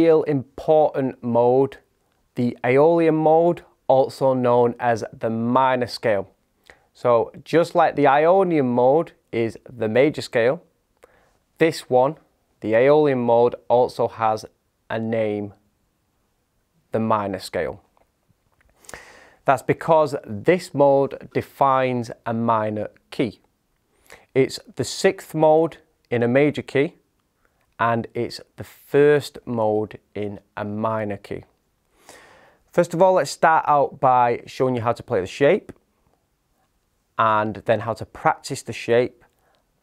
real important mode, the Aeolian mode, also known as the minor scale. So just like the Ionian mode is the major scale, this one, the Aeolian mode, also has a name, the minor scale. That's because this mode defines a minor key. It's the 6th mode in a major key, and it's the 1st mode in a minor key. First of all, let's start out by showing you how to play the shape, and then how to practice the shape.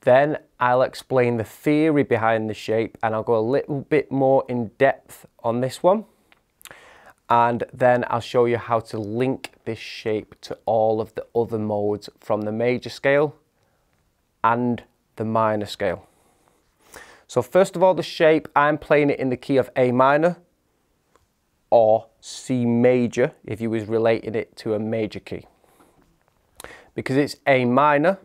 Then I'll explain the theory behind the shape, and I'll go a little bit more in depth on this one. And then I'll show you how to link this shape to all of the other modes from the major scale and the minor scale. So first of all, the shape, I'm playing it in the key of A minor or C major if you was relating it to a major key. Because it's A minor,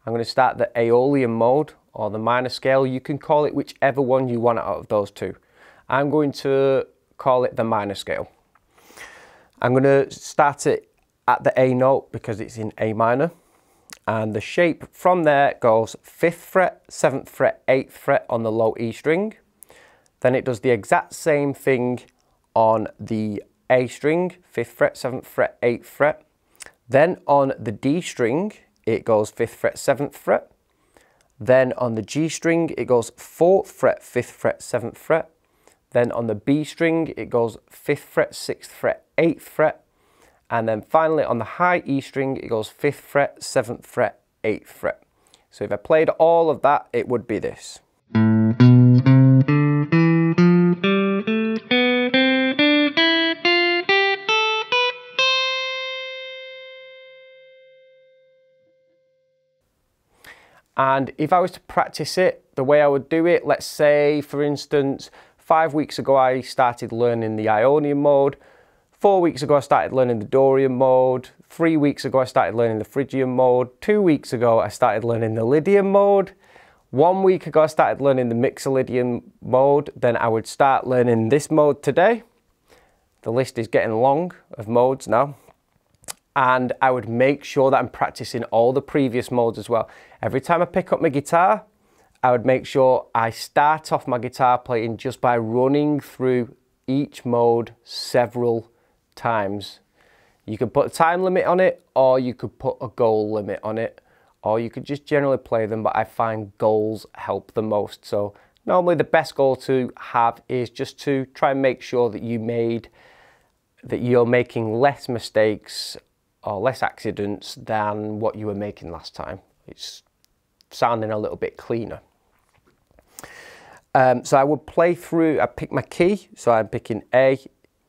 I'm going to start the Aeolian mode or the minor scale. You can call it whichever one you want out of those two. I'm going to call it the minor scale. I'm going to start it at the A note because it's in A minor, and the shape from there goes 5th fret, 7th fret, 8th fret on the low E string. Then it does the exact same thing on the A string, 5th fret, 7th fret, 8th fret. Then on the D string it goes 5th fret, 7th fret. Then on the G string it goes 4th fret, 5th fret, 7th fret. Then on the B string it goes 5th fret, 6th fret, 8th fret. And then finally on the high E string it goes 5th fret, 7th fret, 8th fret. So if I played all of that, it would be this. And if I was to practice it, the way I would do it, let's say for instance 5 weeks ago I started learning the Ionian mode, 4 weeks ago I started learning the Dorian mode, 3 weeks ago I started learning the Phrygian mode, 2 weeks ago I started learning the Lydian mode, 1 week ago I started learning the Mixolydian mode, then I would start learning this mode today. The list is getting long of modes now. And I would make sure that I'm practicing all the previous modes as well. Every time I pick up my guitar, I would make sure I start off my guitar playing just by running through each mode several times. You could put a time limit on it, or you could put a goal limit on it, or you could just generally play them, but I find goals help the most. So normally the best goal to have is just to try and make sure that you're making less mistakes or less accidents than what you were making last time. It's sounding a little bit cleaner. So I would play through, I pick my key, so I'm picking A.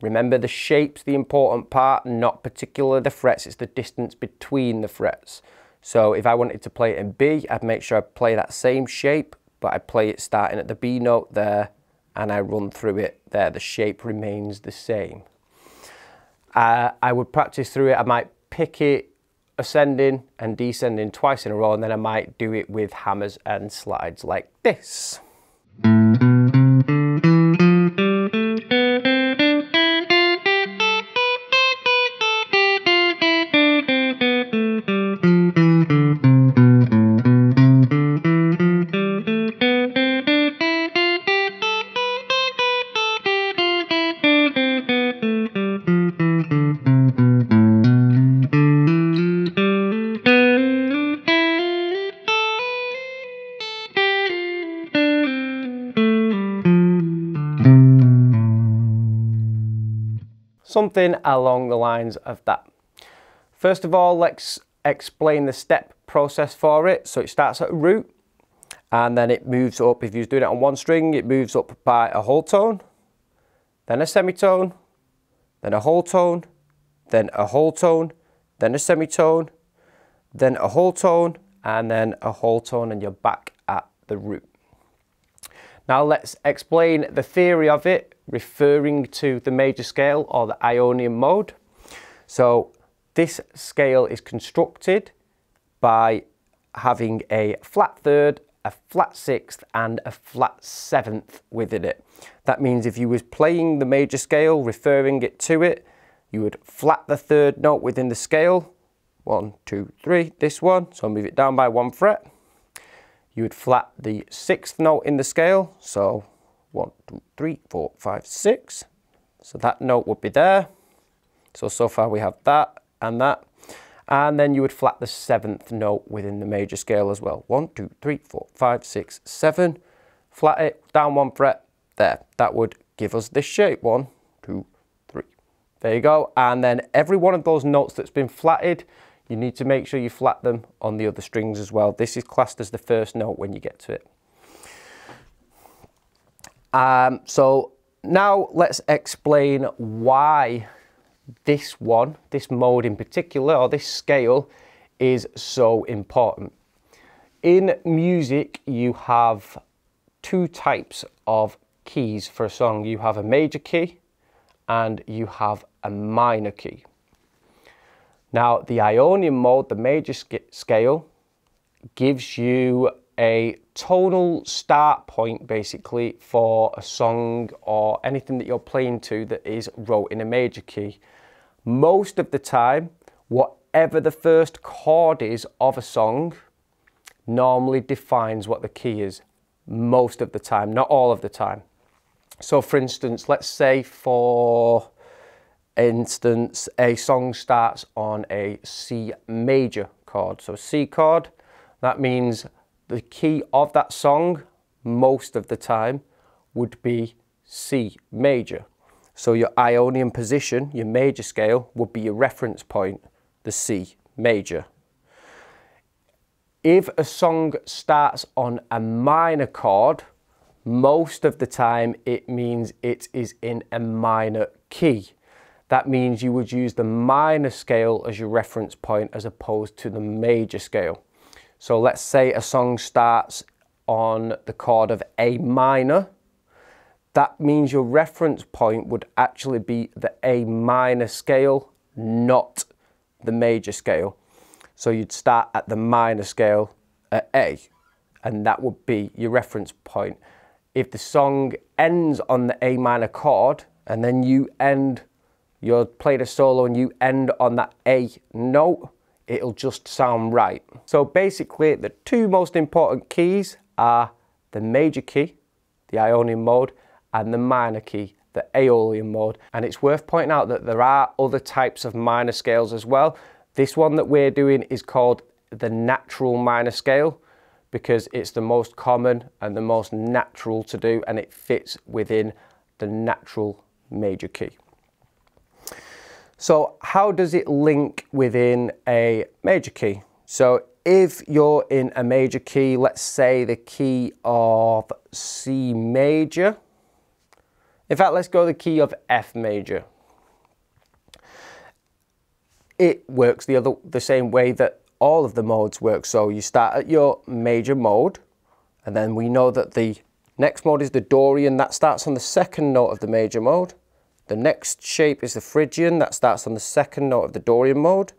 Remember, the shape's the important part, not particularly the frets, it's the distance between the frets. So if I wanted to play it in B, I'd make sure I play that same shape, but I play it starting at the B note there, and I run through it there. The shape remains the same. I would practice through it. I might pick it ascending and descending twice in a row, and then I might do it with hammers and slides like this. Something along the lines of that. First of all, let's explain the step process for it. So it starts at a root, and then it moves up. If you're doing it on one string, it moves up by a whole tone, then a semitone, then a whole tone, then a whole tone, then a semitone, then a whole tone, and then a whole tone, and you're back at the root. Now let's explain the theory of it, referring to the major scale or the Ionian mode. So this scale is constructed by having a flat third, a flat sixth and a flat seventh within it. That means if you was playing the major scale, referring it to it, you would flat the third note within the scale. 1, 2, 3, this one. So move it down by 1 fret. You would flat the sixth note in the scale. So 1, 2, 3, 4, 5, 6. So that note would be there. So far we have that and that. And then you would flat the seventh note within the major scale as well. 1, 2, 3, 4, 5, 6, 7. Flat it, down 1 fret, there. That would give us this shape. 1, 2, 3. There you go. And then every one of those notes that's been flatted, you need to make sure you flat them on the other strings as well. This is classed as the first note when you get to it. So now let's explain why this mode in particular, or this scale, is so important. In music, you have two types of keys for a song. You have a major key and you have a minor key. Now, the Ionian mode, the major scale, gives you a tonal start point basically for a song or anything that you're playing to that is wrote in a major key. Most of the time, whatever the first chord is of a song normally defines what the key is. Most of the time, not all of the time. So for instance, let's say for instance, a song starts on a C major chord. So C chord, that means the key of that song most of the time would be C major. So your Ionian position, your major scale, would be your reference point, the C major. If a song starts on a minor chord, most of the time it means it is in a minor key. That means you would use the minor scale as your reference point as opposed to the major scale. So let's say a song starts on the chord of A minor. That means your reference point would actually be the A minor scale, not the major scale. So you'd start at the minor scale at A, and that would be your reference point. If the song ends on the A minor chord, and then you're playing a solo and you end on that A note, it'll just sound right. So basically, the two most important keys are the major key, the Ionian mode, and the minor key, the Aeolian mode. And it's worth pointing out that there are other types of minor scales as well. This one that we're doing is called the natural minor scale because it's the most common and the most natural to do, and it fits within the natural major key. So how does it link within a major key? So if you're in a major key, let's say the key of C major. In fact, let's go the key of F major. It works the same way that all of the modes work. So you start at your major mode, and then we know that the next mode is the Dorian. That starts on the second note of the major mode. The next shape is the Phrygian. That starts on the second note of the Dorian mode.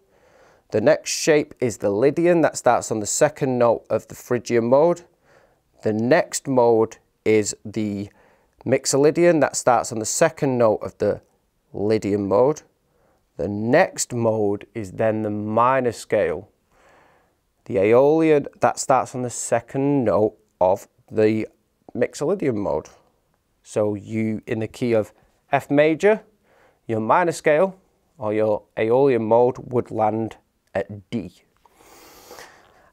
The next shape is the Lydian. That starts on the second note of the Phrygian mode. The next mode is the Mixolydian. That starts on the second note of the Lydian mode. The next mode is then the minor scale. The Aeolian, that starts on the second note of the Mixolydian mode. So you, in the key of F major, your minor scale or your Aeolian mode would land at D.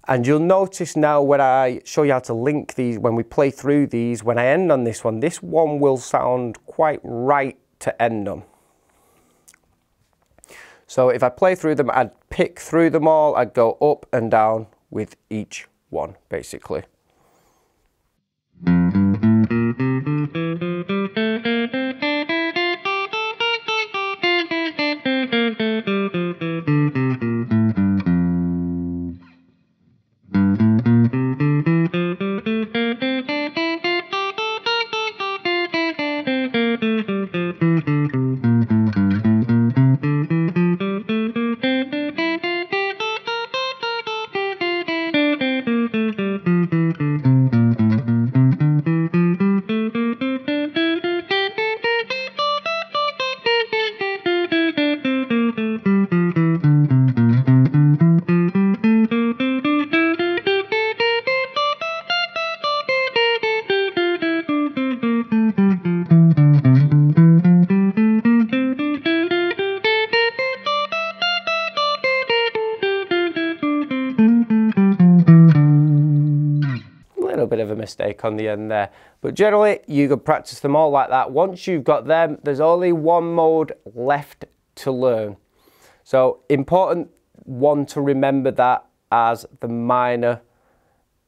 And you'll notice now when I show you how to link these, when we play through these, when I end on this one will sound quite right to end on. So if I play through them, I'd pick through them all, I'd go up and down with each one, basically. mistake on the end there. But generally, you could practice them all like that. Once you've got them, there's only one mode left to learn. So important one to remember that, as the minor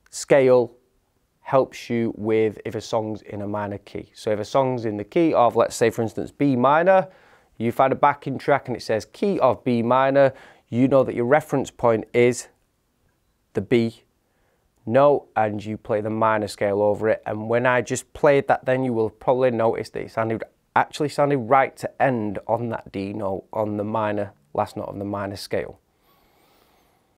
scale helps you with if a song's in a minor key. So if a song's in the key of, let's say for instance, B minor, you find a backing track and it says key of B minor, you know that your reference point is the B note and you play the minor scale over it. And when I just played that, then you will probably notice that it actually sounded right to end on that D note, on the minor, last note of the minor scale.